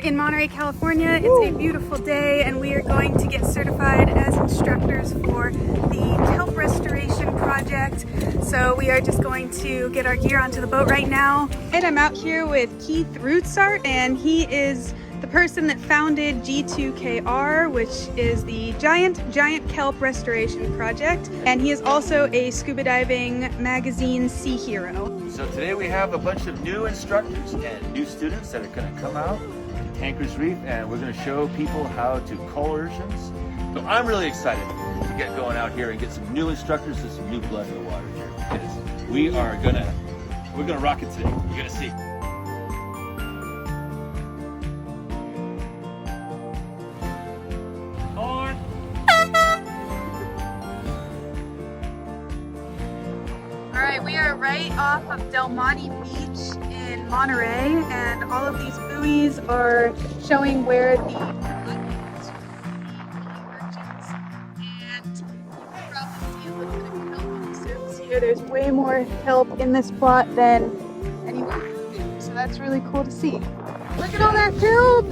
in Monterey, California. It's a beautiful day and we are going to get certified as instructors for the kelp restoration project. So we are just going to get our gear onto the boat right now. And I'm out here with Keith Rootsart, and he is the person that founded G2KR, which is the Giant Kelp Restoration Project. And he is also a scuba diving magazine sea hero. So today we have a bunch of new instructors and new students that are going to come out to Tankers Reef, and we're going to show people how to cull urchins. So I'm really excited to get going out here and get some new instructors and some new blood in the water here, because we're gonna rock it today. You're gonna see. Alright, we are right off of Del Monte Beach in Monterey, and all of these buoys are showing where the urchins. And you can probably see a little bit of kelp on the surface here. There's way more kelp in this spot than anywhere else, so that's really cool to see. Look at all that kelp!